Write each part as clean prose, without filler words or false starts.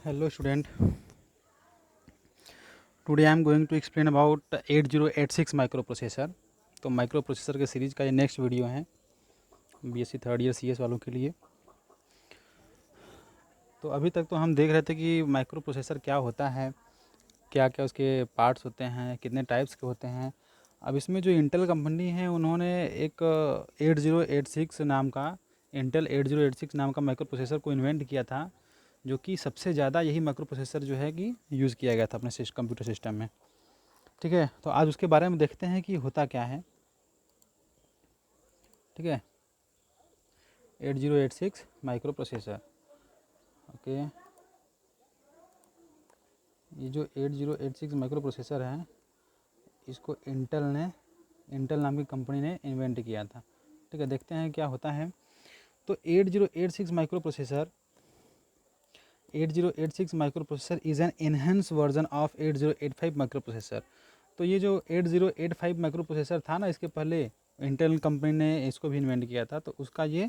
Hello student, today I am going to explain about 8086 microprocessor। तो micro processor के series का ये next video है बीएससी थर्ड ईयर सीएस वालों के लिए। तो अभी तक तो हम देख रहे थे कि माइक्रो प्रोसेसर क्या होता है, क्या क्या उसके पार्ट्स होते हैं, कितने टाइप्स के होते हैं। अब इसमें जो इंटेल कंपनी है उन्होंने एक 8086 नाम का इंटेल 8086 नाम का माइक्रो प्रोसेसर को इन्वेंट किया था, जो कि सबसे ज़्यादा यही माइक्रो प्रोसेसर जो है कि यूज़ किया गया था अपने कंप्यूटर सिस्टम में। ठीक है, तो आज उसके बारे में देखते हैं कि होता क्या है। ठीक है, 8086 माइक्रो प्रोसेसर। ओके, ये जो 8086 माइक्रो प्रोसेसर है इसको इंटेल नाम की कंपनी ने इन्वेंट किया था। ठीक है, देखते हैं क्या होता है। तो 8086 micro processor 8086 micro processor is an enhance version of 8085 micro processor. तो ये जो 8085 माइक्रो प्रोसेसर था ना, इसके पहले इंटेल कंपनी ने इसको भी इन्वेंट किया था, तो उसका ये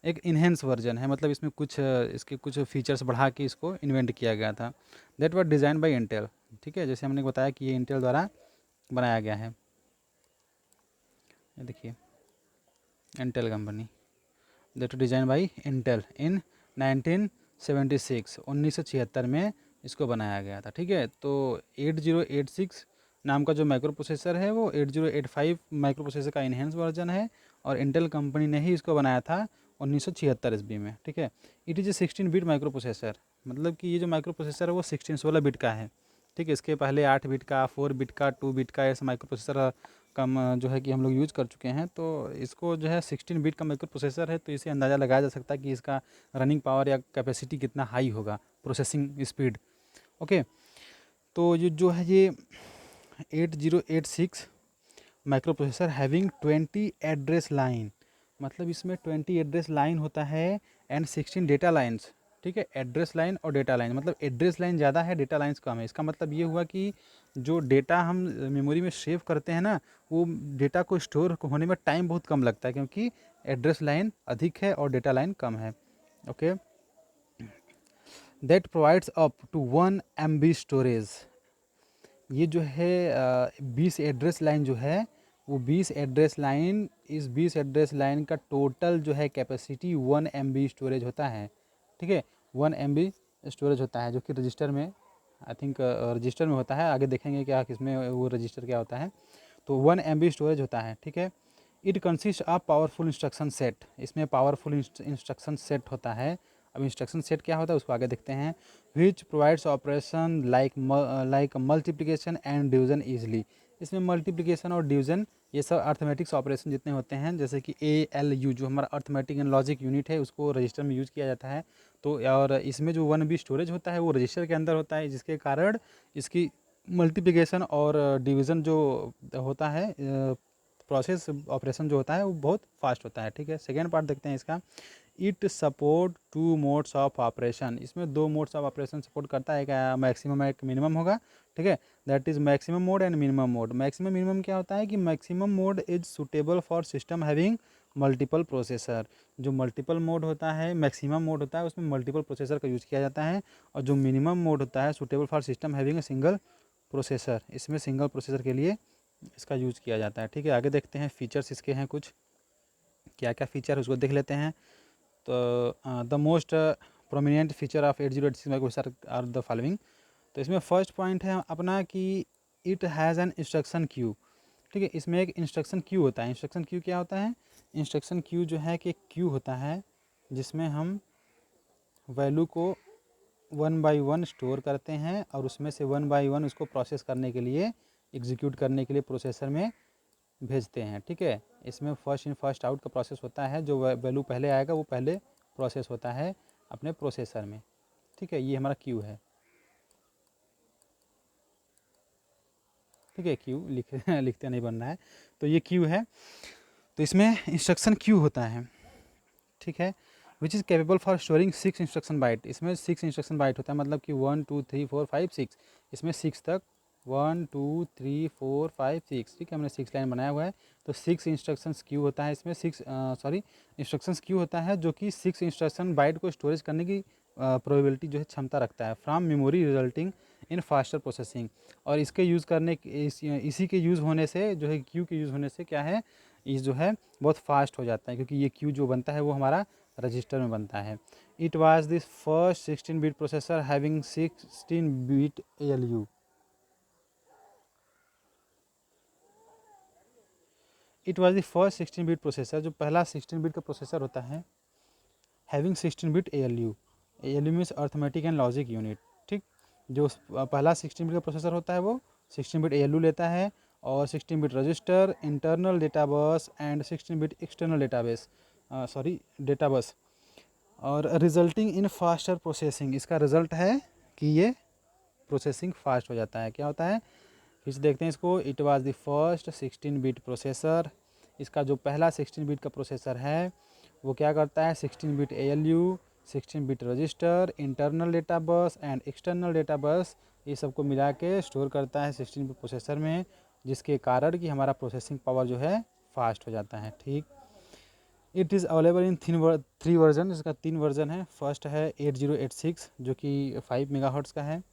एक इन्हेंस वर्जन है, मतलब इसमें कुछ इसके कुछ फीचर्स बढ़ा के इसको इन्वेंट किया गया था। That was design by Intel. ठीक है, जैसे हमने बताया कि ये इंटेल द्वारा बनाया गया है। ये देखिए, Intel company, that design by Intel in 1976 में इसको बनाया गया था। ठीक है, तो 8086 नाम का जो माइक्रो प्रोसेसर है वो 8085 माइक्रो प्रोसेसर का इन्हेंस वर्जन है, और इंटेल कंपनी ने ही इसको बनाया था 1976 ईस्वी में। ठीक है, it is a 16 bit micro processor, मतलब कि ये जो माइक्रो प्रोसेसर है वो 16 बिट का है। ठीक है, इसके पहले 8 बिट का, 4 बिट का, 2 बिट का ऐसा माइक्रो प्रोसेसर कम जो है कि हम लोग यूज़ कर चुके हैं। तो इसको जो है 16 बिट का माइक्रो प्रोसेसर है, तो इसे अंदाज़ा लगाया जा सकता है कि इसका रनिंग पावर या कैपेसिटी कितना हाई होगा, प्रोसेसिंग स्पीड। ओके, तो ये जो है ये 8086 micro processor having 20 address line, मतलब इसमें 20 एड्रेस लाइन होता है एंड 16 डेटा लाइन्स। ठीक है, एड्रेस लाइन और डेटा लाइन, मतलब एड्रेस लाइन ज़्यादा है, डेटा लाइन्स कम है। इसका मतलब ये हुआ कि जो डेटा हम मेमोरी में सेव करते हैं ना, वो डेटा को स्टोर होने में टाइम बहुत कम लगता है, क्योंकि एड्रेस लाइन अधिक है और डेटा लाइन कम है। Okay, that provides up to 1 MB storage. ये जो है 20 एड्रेस लाइन जो है वो 20 एड्रेस लाइन, इस 20 एड्रेस लाइन का टोटल जो है कैपेसिटी 1 MB स्टोरेज होता है। ठीक है, 1 MB स्टोरेज होता है, जो कि रजिस्टर में, आई थिंक रजिस्टर में होता है। आगे देखेंगे क्या किसमें वो रजिस्टर क्या होता है। तो 1 MB स्टोरेज होता है। ठीक है, it consist of powerful instruction set, इसमें पावरफुल इंस्ट्रक्शन सेट होता है। अब इंस्ट्रक्शन सेट क्या होता है उसको आगे देखते हैं। Which provides operation like multiplication and division easily. इसमें मल्टीप्लिकेशन और डिवीजन ये सब अर्थमेटिक्स ऑपरेशन जितने होते हैं, जैसे कि ALU जो हमारा अर्थमेटिक एंड लॉजिक यूनिट है, उसको रजिस्टर में यूज़ किया जाता है। तो और इसमें जो 1 MB स्टोरेज होता है वो रजिस्टर के अंदर होता है, जिसके कारण इसकी मल्टीप्लिकेशन और डिवीज़न जो होता है, प्रोसेस ऑपरेशन जो होता है वो बहुत फास्ट होता है। ठीक है, सेकेंड पार्ट देखते हैं इसका। It support 2 modes of operation, इसमें 2 मोड्स ऑफ ऑपरेशन सपोर्ट करता है, क्या मैक्सिमम एक मिनिमम होगा। ठीक है, that is maximum mode and minimum mode. Maximum minimum क्या होता है कि maximum mode is suitable for system having multiple processor. जो मल्टीपल मोड होता है, मैक्सिमम मोड होता है, उसमें मल्टीपल प्रोसेसर का यूज़ किया जाता है। और जो मिनिमम मोड होता है, suitable for system having a single processor, इसमें सिंगल प्रोसेसर के लिए इसका यूज़ किया जाता है। ठीक है, आगे देखते हैं फीचर्स इसके हैं कुछ, क्या क्या फ़ीचर है उसको देख लेते हैं। तो the most prominent feature of 8086 microprocessor are the following. तो इसमें फर्स्ट पॉइंट है अपना कि it has an instruction queue. ठीक है, इसमें एक इंस्ट्रक्शन क्यू होता है। इंस्ट्रक्शन क्यू क्या होता है? इंस्ट्रक्शन क्यू जो है कि क्यू होता है जिसमें हम वैल्यू को 1 बाई 1 स्टोर करते हैं, और उसमें से 1 बाई 1 उसको प्रोसेस करने के लिए, एग्जीक्यूट करने के लिए प्रोसेसर में भेजते हैं। ठीक है, इसमें फर्स्ट इन फर्स्ट आउट का प्रोसेस होता है, जो वैल्यू पहले आएगा वो पहले प्रोसेस होता है अपने प्रोसेसर में। ठीक है, ये हमारा क्यू है। ठीक है, क्यू लिखते नहीं बन रहा है, तो ये क्यू है। तो इसमें इंस्ट्रक्शन क्यू होता है। ठीक है, which is capable for storing 6 instruction byte. इसमें 6 इंस्ट्रक्शन बाइट होता है, मतलब कि 1 2 3 4 5 6, इसमें 6 तक, 1 2 3 4 5 6। ठीक है, हमने 6 लाइन बनाया हुआ है, तो 6 इंस्ट्रक्शंस क्यू होता है इसमें। इंस्ट्रक्शंस क्यू होता है जो कि 6 इंस्ट्रक्शन बाइट को स्टोरेज करने की प्रोबेबिलिटी जो है क्षमता रखता है from memory resulting in faster processing. और इसके यूज़ करने इसी के यूज़ होने से जो है क्यू के यूज़ होने से क्या है, ये जो है बहुत फास्ट हो जाता है, क्योंकि ये क्यू जो बनता है वो हमारा रजिस्टर में बनता है। It was this first 16 bit processor having 16 bit ALU। It was the first 16 bit processor, जो पहला 16 बिट का प्रोसेसर होता है having 16 bit ALU। ALU means arithmetic and logic unit. ठीक, जो पहला 16 बिट का प्रोसेसर होता है वो 16 बिट ALU लेता है, और 16 bit register, internal data bus and 16 bit external data bus, और रिजल्टिंग इन फास्टर प्रोसेसिंग। इसका रिजल्ट है कि ये प्रोसेसिंग फास्ट हो जाता है। क्या होता है, फिर से देखते हैं इसको। It was the first 16 bit processor. इसका जो पहला 16 बिट का प्रोसेसर है वो क्या करता है, 16 bit ALU, 16 bit register, internal data bus and external data bus, ये सबको मिला के स्टोर करता है 16 बिट प्रोसेसर में, जिसके कारण कि हमारा प्रोसेसिंग पावर जो है फास्ट हो जाता है। ठीक, it is available in 3 version. इसका 3 वर्जन है। फर्स्ट है 8086 जो कि 5 मेगाहर्ट्ज़ का है,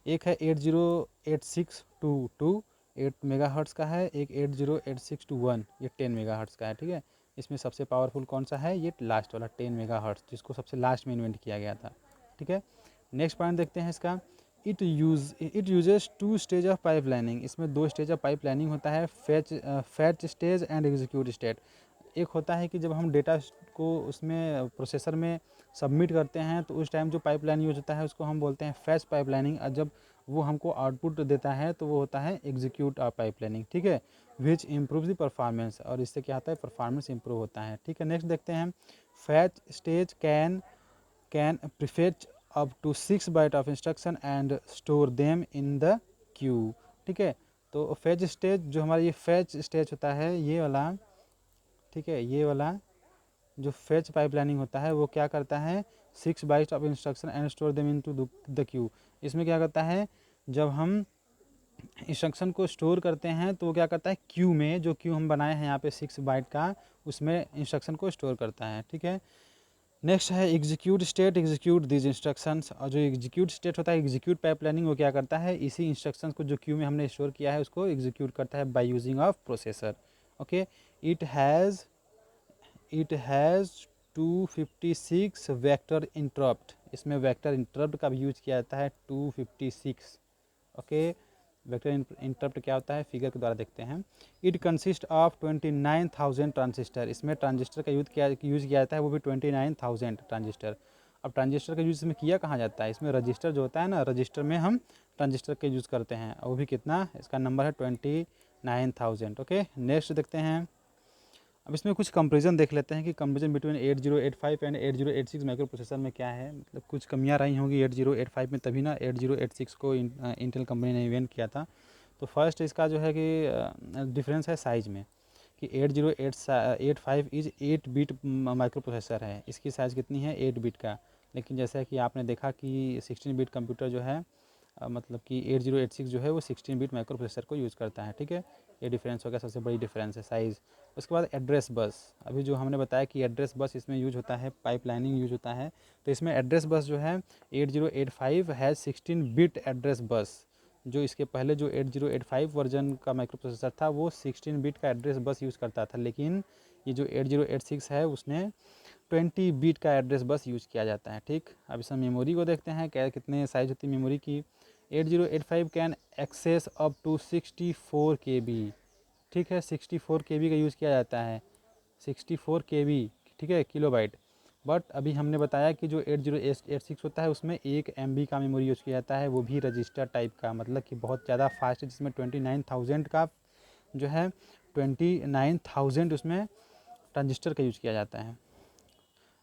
एक है 8086 टू 8 मेगाहर्ट्ज़ का है, एक 8086 टू 1 ये 10 मेगाहर्ट्ज़ का है। ठीक है, इसमें सबसे पावरफुल कौन सा है, ये लास्ट वाला 10 मेगाहर्ट्ज़, जिसको सबसे लास्ट में इन्वेंट किया गया था। ठीक है, नेक्स्ट पॉइंट देखते हैं इसका। It uses 2 stage of pipelining. इसमें 2 स्टेज ऑफ पाइपलाइनिंग होता है, fetch stage and execute stage. एक होता है कि जब हम डेटा को उसमें प्रोसेसर में सबमिट करते हैं तो उस टाइम जो पाइपलाइन यूज होता है उसको हम बोलते हैं फैच पाइपलाइनिंग, और जब वो हमको आउटपुट देता है तो वो होता है एग्जीक्यूट पाइपलाइनिंग। ठीक है, विच इम्प्रूव द परफॉर्मेंस, और इससे क्या होता है, परफॉर्मेंस इंप्रूव होता है। ठीक है, नेक्स्ट देखते हैं। Fetch stage can prefetch up to 6 byte of instruction and store them in the queue. ठीक है, तो फैच स्टेज, जो हमारा ये फैच स्टेज होता है ये वाला, ठीक है, ये वाला जो फैच पाइपलाइनिंग होता है वो क्या करता है, 6 bytes of instruction and store them into the Q. इसमें क्या करता है, जब हम इंस्ट्रक्शन को स्टोर करते हैं तो वो क्या करता है, क्यू में, जो क्यू हम बनाए हैं यहाँ पे 6 बाइट का, उसमें इंस्ट्रक्शन को स्टोर करता है। ठीक है, नेक्स्ट है execute state, execute this instructions. और जो एग्जीक्यूट स्टेट होता है, एग्जीक्यूट पाइपलाइनिंग, वो क्या करता है, इसी इंस्ट्रक्शंस को जो क्यू में हमने स्टोर किया है उसको एग्जीक्यूट करता है by using of processor. Okay, it has 256 vector interrupt. इसमें वेक्टर इंटरप्ट का भी यूज किया जाता है, 256। ओके, वेक्टर इंटरप्ट क्या होता है, फिगर के द्वारा देखते हैं। It consist of 29,000 transistor. इसमें ट्रांजिस्टर का यूज किया जाता है, वो भी 29,000 ट्रांजिस्टर। अब ट्रांजिस्टर का यूज इसमें किया कहाँ जाता है, इसमें रजिस्टर जो होता है ना, रजिस्टर में हम ट्रांजिस्टर का यूज़ करते हैं, वो भी कितना, इसका नंबर है 29,000। ओके, नेक्स्ट देखते हैं। अब इसमें कुछ कंपेरिजन देख लेते हैं कि comparison between 8085 and 8086 micro processor में क्या है, मतलब कुछ कमियां रही होंगी 8085 में, तभी ना 8086 को इंटेल कंपनी ने इन्वेंट किया था। तो फर्स्ट इसका जो है कि डिफरेंस है साइज़ में, कि 8085 इज़ 8 बिट माइक्रो प्रोसेसर है, इसकी साइज़ कितनी है, 8 बिट का। लेकिन जैसा कि आपने देखा कि 16 बिट कंप्यूटर जो है, मतलब कि 8086 जो है वो 16 बिट माइक्रो प्रोसेसर को यूज़ करता है। ठीक है, ये डिफरेंस हो गया, सबसे बड़ी डिफरेंस है साइज़। उसके बाद एड्रेस बस, अभी जो हमने बताया कि एड्रेस बस इसमें यूज होता है, पाइपलाइनिंग यूज होता है, तो इसमें एड्रेस बस जो है 8085 हैज़ 16 बिट एड्रेस बस। जो इसके पहले जो 8085 वर्जन का माइक्रो प्रोसेसर था वो 16 बिट का एड्रेस बस यूज़ करता था, लेकिन ये जो 8086 है उसने 20 बिट का एड्रेस बस यूज़ किया जाता है। ठीक, अब इसमें मेमोरी को देखते हैं, क्या कितने साइज़ होती है मेमोरी की। 8085 can access up to 64 KB। ठीक है, 64 KB का यूज़ किया जाता है, 64 KB, ठीक है, किलोबाइट। बट अभी हमने बताया कि जो 8086 होता है उसमें 1 MB का मेमोरी यूज़ किया जाता है, वो भी रजिस्टर टाइप का, मतलब कि बहुत ज़्यादा फास्ट है, जिसमें 29,000 का जो है 29,000 उसमें ट्रांजिस्टर का यूज़ किया जाता है।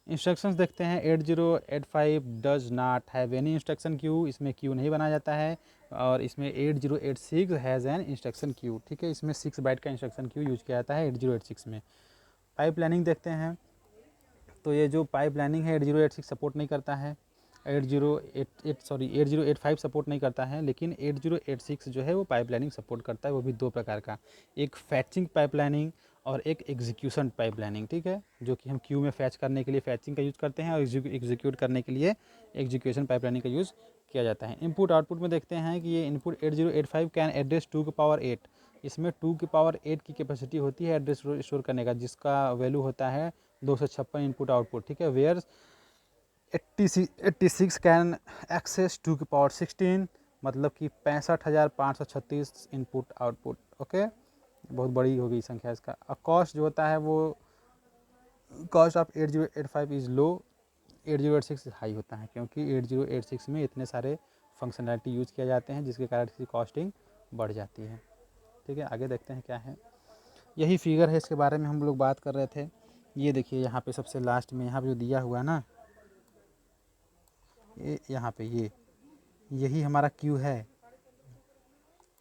इंस्ट्रक्शंस देखते हैं। 8085 does not have any instruction queue, इसमें क्यू नहीं बनाया जाता है, और इसमें 8086 हैज़ एन इंस्ट्रक्शन क्यू। ठीक है, इसमें 6 बाइट का इंस्ट्रक्शन क्यू यूज किया जाता है 8086 में। पाइप प्लानिंग देखते हैं, तो ये जो पाइप प्लानिंग है 8086 सपोर्ट नहीं करता है, 8085 सपोर्ट नहीं करता है, लेकिन 8086 जो है वो पाइप लाइनिंग सपोर्ट करता है, वो भी 2 प्रकार का, एक फैचिंग पाइप लाइनिंग और एक एग्जीक्यूशन पाइपलाइनिंग, ठीक है, जो कि हम क्यू में फैच करने के लिए फैचिंग का यूज़ करते हैं और एग्जीक्यूट करने के लिए एग्जीक्यूशन पाइपलाइनिंग का यूज़ किया जाता है। इनपुट आउटपुट में देखते हैं कि ये इनपुट 8085 कैन एड्रेस 2 की पावर 8, इसमें 2 की पावर 8 की कैपेसिटी होती है एड्रेस स्टोर करने का, जिसका वैल्यू होता है 256 इनपुट आउटपुट, ठीक है। वेयर 86 कैन एक्सेस 2 की पावर 16, मतलब कि 65,536 इनपुट आउटपुट, ओके, बहुत बड़ी हो गई संख्या इसका। और कॉस्ट जो होता है वो cost of 8085 is low, 8086 high होता है, क्योंकि 8086 में इतने सारे फंक्शनैलिटी यूज़ किए जाते हैं जिसके कारण इसकी कॉस्टिंग बढ़ जाती है, ठीक है। आगे देखते हैं क्या है, यही फिगर है, इसके बारे में हम लोग बात कर रहे थे। ये देखिए यहाँ पे सबसे लास्ट में यहाँ पे जो दिया हुआ है ना, ये यहाँ पे यही हमारा क्यू है,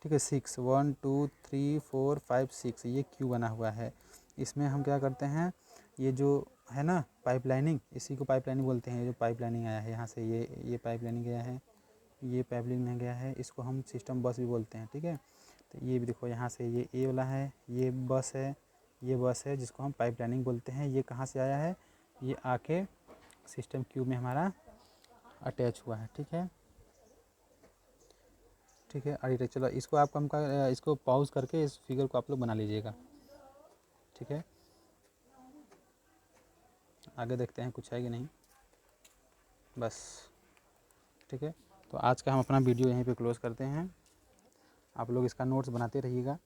ठीक है। 6 1 2 3 4 5 6 ये क्यू बना हुआ है। इसमें हम क्या करते हैं, ये जो है ना पाइपलाइनिंग, इसी को पाइपलाइनिंग बोलते हैं। जो पाइपलाइनिंग आया है यहाँ से, ये पाइपलाइनिंग गया है, ये पाइपलाइनिंग गया है, इसको हम सिस्टम बस भी बोलते हैं, ठीक है। तो ये भी देखो यहाँ से ये ए वाला है, ये बस है, ये बस है जिसको हम पाइपलाइनिंग बोलते हैं। ये कहाँ से आया है, ये आके सिस्टम क्यू में हमारा अटैच हुआ है, ठीक है, ठीक है। अरे चलो इसको आप इसको पॉज करके इस फिगर को आप लोग बना लीजिएगा, ठीक है। आगे देखते हैं कुछ है कि नहीं, बस, ठीक है। तो आज का हम अपना वीडियो यहीं पे क्लोज़ करते हैं। आप लोग इसका नोट्स बनाते रहिएगा।